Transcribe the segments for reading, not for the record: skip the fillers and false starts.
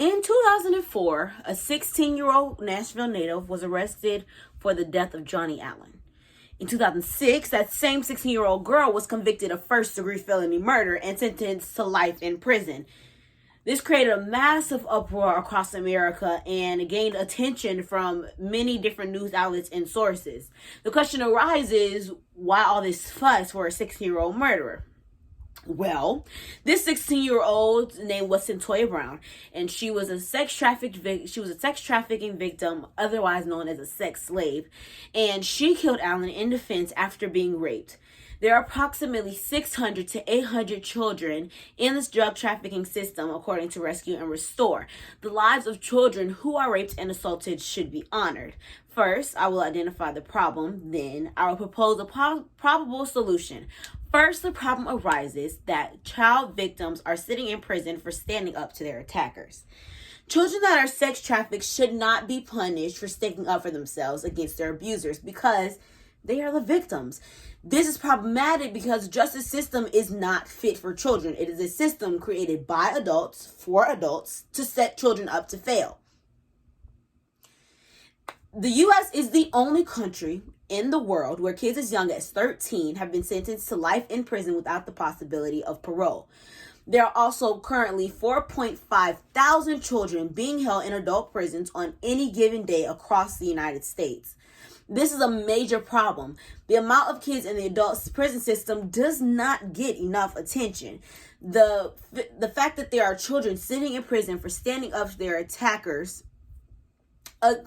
In 2004, a 16-year-old Nashville native was arrested for the death of Johnny Allen. In 2006, that same 16-year-old girl was convicted of first-degree felony murder and sentenced to life in prison. This created a massive uproar across America and gained attention from many different news outlets and sources. The question arises, why all this fuss for a 16-year-old murderer? Well, this 16-year-old's name was Centoya Brown, and she was a sex trafficking victim, otherwise known as a sex slave, and she killed Allen in defense after being raped. There are approximately 600 to 800 children in this drug trafficking system, according to Rescue and Restore. The lives of children who are raped and assaulted should be honored. First, I will identify the problem. Then, I will propose a probable solution. First, the problem arises that child victims are sitting in prison for standing up to their attackers. Children that are sex trafficked should not be punished for sticking up for themselves against their abusers because they are the victims. This is problematic because the justice system is not fit for children. It is a system created by adults for adults to set children up to fail. The U.S. is the only country in the world where kids as young as 13 have been sentenced to life in prison without the possibility of parole. There are also currently 4.5 thousand children being held in adult prisons on any given day across the United States. This is a major problem. The amount of kids in the adult prison system does not get enough attention. The fact that there are children sitting in prison for standing up to their attackers,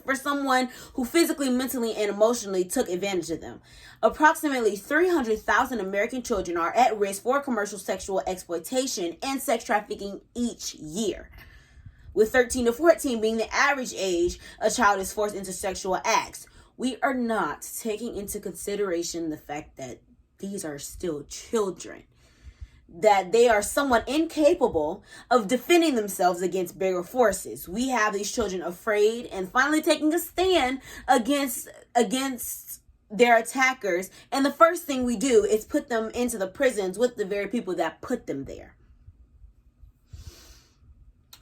for someone who physically, mentally, and emotionally took advantage of them. Approximately 300,000 American children are at risk for commercial sexual exploitation and sex trafficking each year, with 13 to 14 being the average age a child is forced into sexual acts. We are not taking into consideration the fact that these are still children, that they are somewhat incapable of defending themselves against bigger forces. We have these children afraid and finally taking a stand against their attackers, and the first thing we do is put them into the prisons with the very people that put them there.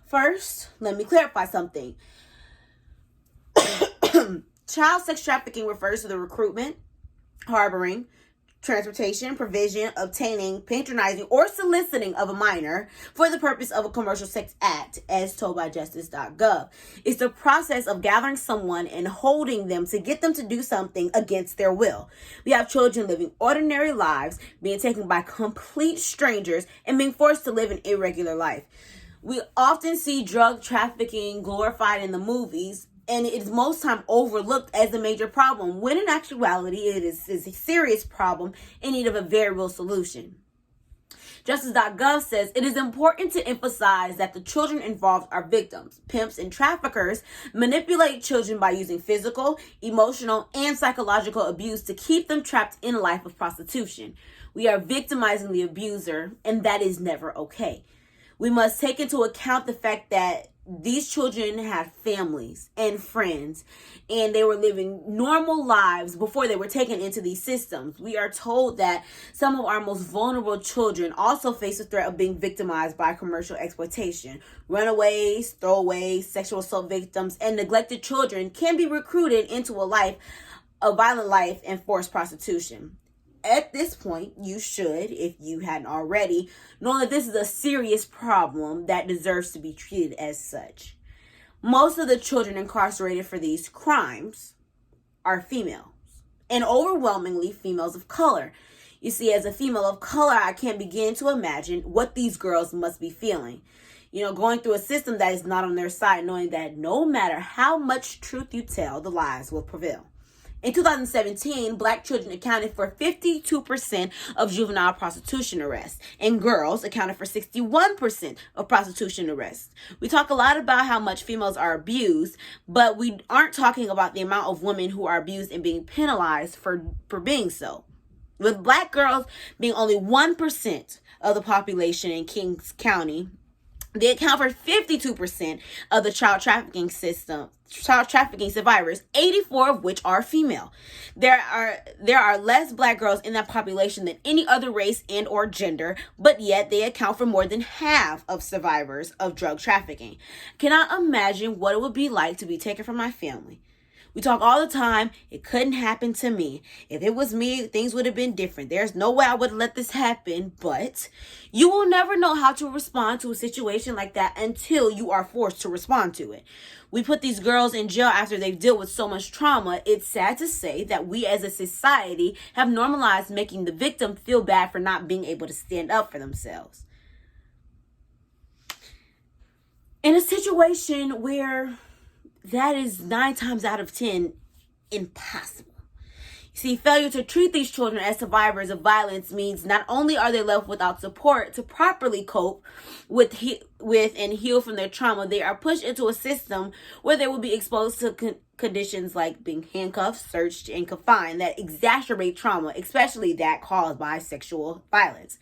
First, let me clarify something. Child sex trafficking refers to the recruitment, harboring, transportation, provision, obtaining, patronizing, or soliciting of a minor for the purpose of a commercial sex act, as told by justice.gov. It's the process of gathering someone and holding them to get them to do something against their will. We have children living ordinary lives, being taken by complete strangers, and being forced to live an irregular life. We often see drug trafficking glorified in the movies, and it is most time overlooked as a major problem, when in actuality it is a serious problem in need of a very real solution. Justice.gov says it is important to emphasize that the children involved are victims. Pimps and traffickers manipulate children by using physical, emotional, and psychological abuse to keep them trapped in a life of prostitution. We are victimizing the abuser, and that is never okay. We must take into account the fact that these children had families and friends, and they were living normal lives before they were taken into these systems. We are told that some of our most vulnerable children also face the threat of being victimized by commercial exploitation. Runaways, throwaways, sexual assault victims, and neglected children can be recruited into a violent life and forced prostitution. At this point, you should, if you hadn't already, know that this is a serious problem that deserves to be treated as such. Most of the children incarcerated for these crimes are females, and overwhelmingly females of color. You see, as a female of color, I can't begin to imagine what these girls must be feeling. Going through a system that is not on their side, knowing that no matter how much truth you tell, the lies will prevail. In 2017, Black children accounted for 52% of juvenile prostitution arrests, and girls accounted for 61% of prostitution arrests. We talk a lot about how much females are abused, but we aren't talking about the amount of women who are abused and being penalized for being so. With Black girls being only 1% of the population in Kings County, They account for 52% of the child trafficking survivors, 84 of which are female. There are less black girls in that population than any other race and or gender, but yet they account for more than half of survivors of drug trafficking. Cannot imagine what it would be like to be taken from my family. We talk all the time, it couldn't happen to me. If it was me, things would have been different. There's no way I would let this happen, but you will never know how to respond to a situation like that until you are forced to respond to it. We put these girls in jail after they've dealt with so much trauma. It's sad to say that we as a society have normalized making the victim feel bad for not being able to stand up for themselves. In a situation where that is 9 times out of 10 impossible. You see, failure to treat these children as survivors of violence means not only are they left without support to properly cope with and heal from their trauma, they are pushed into a system where they will be exposed to conditions like being handcuffed, searched, and confined that exacerbate trauma, especially that caused by sexual violence.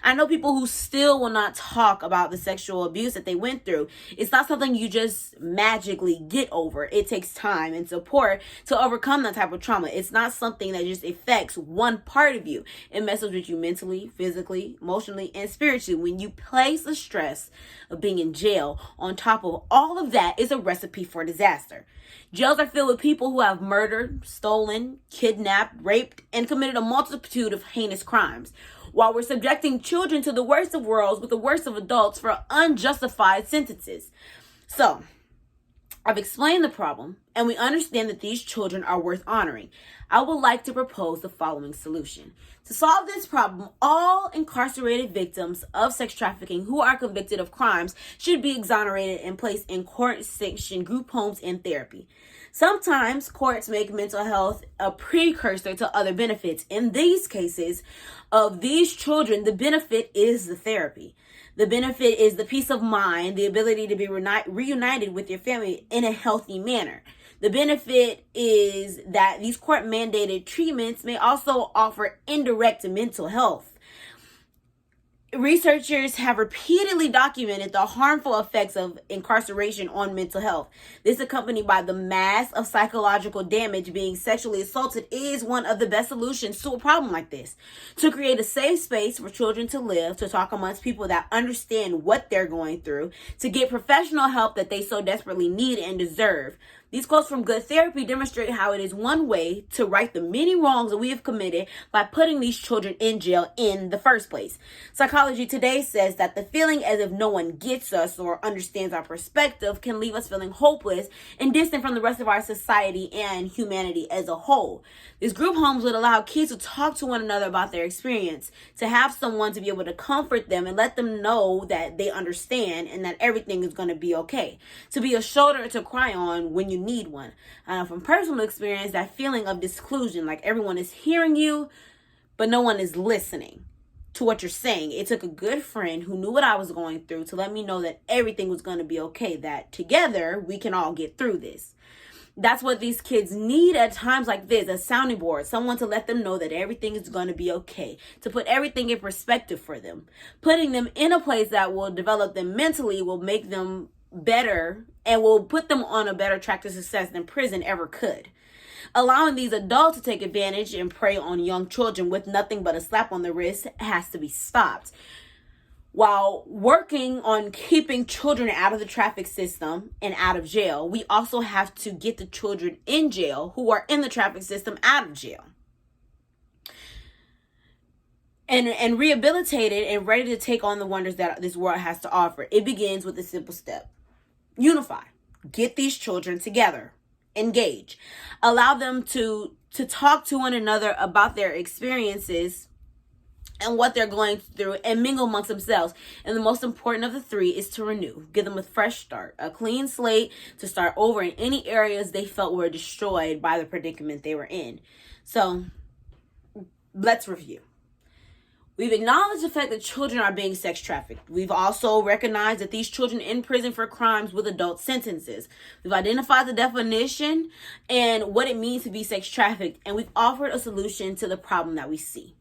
I know people who still will not talk about the sexual abuse that they went through. It's not something you just magically get over. It takes time and support to overcome that type of trauma. It's not something that just affects one part of you. It messes with you mentally, physically, emotionally, and spiritually. When you place the stress of being in jail on top of all of that, is a recipe for disaster. Jails are filled with people who have murdered, stolen, kidnapped, raped, and committed a multitude of heinous crimes, while we're subjecting children to the worst of worlds with the worst of adults for unjustified sentences. So, I've explained the problem, and we understand that these children are worth honoring. I would like to propose the following solution. To solve this problem, all incarcerated victims of sex trafficking who are convicted of crimes should be exonerated and placed in court-sanctioned group homes and therapy. Sometimes courts make mental health a precursor to other benefits. In these cases of these children, the benefit is the therapy. The benefit is the peace of mind, the ability to be reunited with your family in a healthy manner. The benefit is that these court-mandated treatments may also offer indirect mental health. Researchers have repeatedly documented the harmful effects of incarceration on mental health. This, accompanied by the mass of psychological damage, being sexually assaulted is one of the best solutions to a problem like this. To create a safe space for children to live, to talk amongst people that understand what they're going through, to get professional help that they so desperately need and deserve. These quotes from Good Therapy demonstrate how it is one way to right the many wrongs that we have committed by putting these children in jail in the first place. Psychology Today says that the feeling as if no one gets us or understands our perspective can leave us feeling hopeless and distant from the rest of our society and humanity as a whole. These group homes would allow kids to talk to one another about their experience, to have someone to be able to comfort them and let them know that they understand and that everything is going to be okay, to be a shoulder to cry on when you need one. I know from personal experience that feeling of disclusion, like everyone is hearing you, but no one is listening to what you're saying. It took a good friend who knew what I was going through to let me know that everything was going to be okay, that together we can all get through this. That's what these kids need at times like this, a sounding board, someone to let them know that everything is going to be okay, to put everything in perspective for them. Putting them in a place that will develop them mentally will make them better and will put them on a better track to success than prison ever could. Allowing these adults to take advantage and prey on young children with nothing but a slap on the wrist has to be stopped. While working on keeping children out of the traffic system and out of jail, we also have to get the children in jail who are in the traffic system out of jail. And rehabilitated and ready to take on the wonders that this world has to offer. It begins with a simple step. Unify. Get these children together. Engage. Allow them to talk to one another about their experiences and what they're going through and mingle amongst themselves. And the most important of the three is to renew. Give them a fresh start, a clean slate to start over in any areas they felt were destroyed by the predicament they were in. So let's review. We've acknowledged the fact that children are being sex trafficked. We've also recognized that these children in prison for crimes with adult sentences. We've identified the definition and what it means to be sex trafficked, and we've offered a solution to the problem that we see.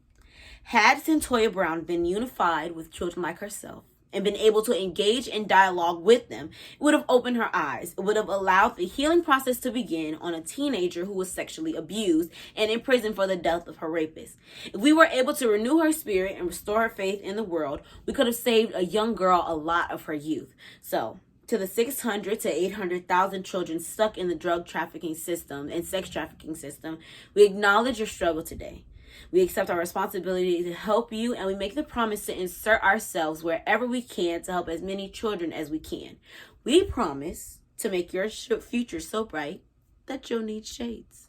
Had Centoya Brown been unified with children like herself and been able to engage in dialogue with them, it would have opened her eyes. It would have allowed the healing process to begin on a teenager who was sexually abused and in prison for the death of her rapist. If we were able to renew her spirit and restore her faith in the world, we could have saved a young girl a lot of her youth. So, to the 600 to 800,000 children stuck in the drug trafficking system and sex trafficking system, we acknowledge your struggle today. We accept our responsibility to help you, and we make the promise to insert ourselves wherever we can to help as many children as we can. We promise to make your future so bright that you'll need shades.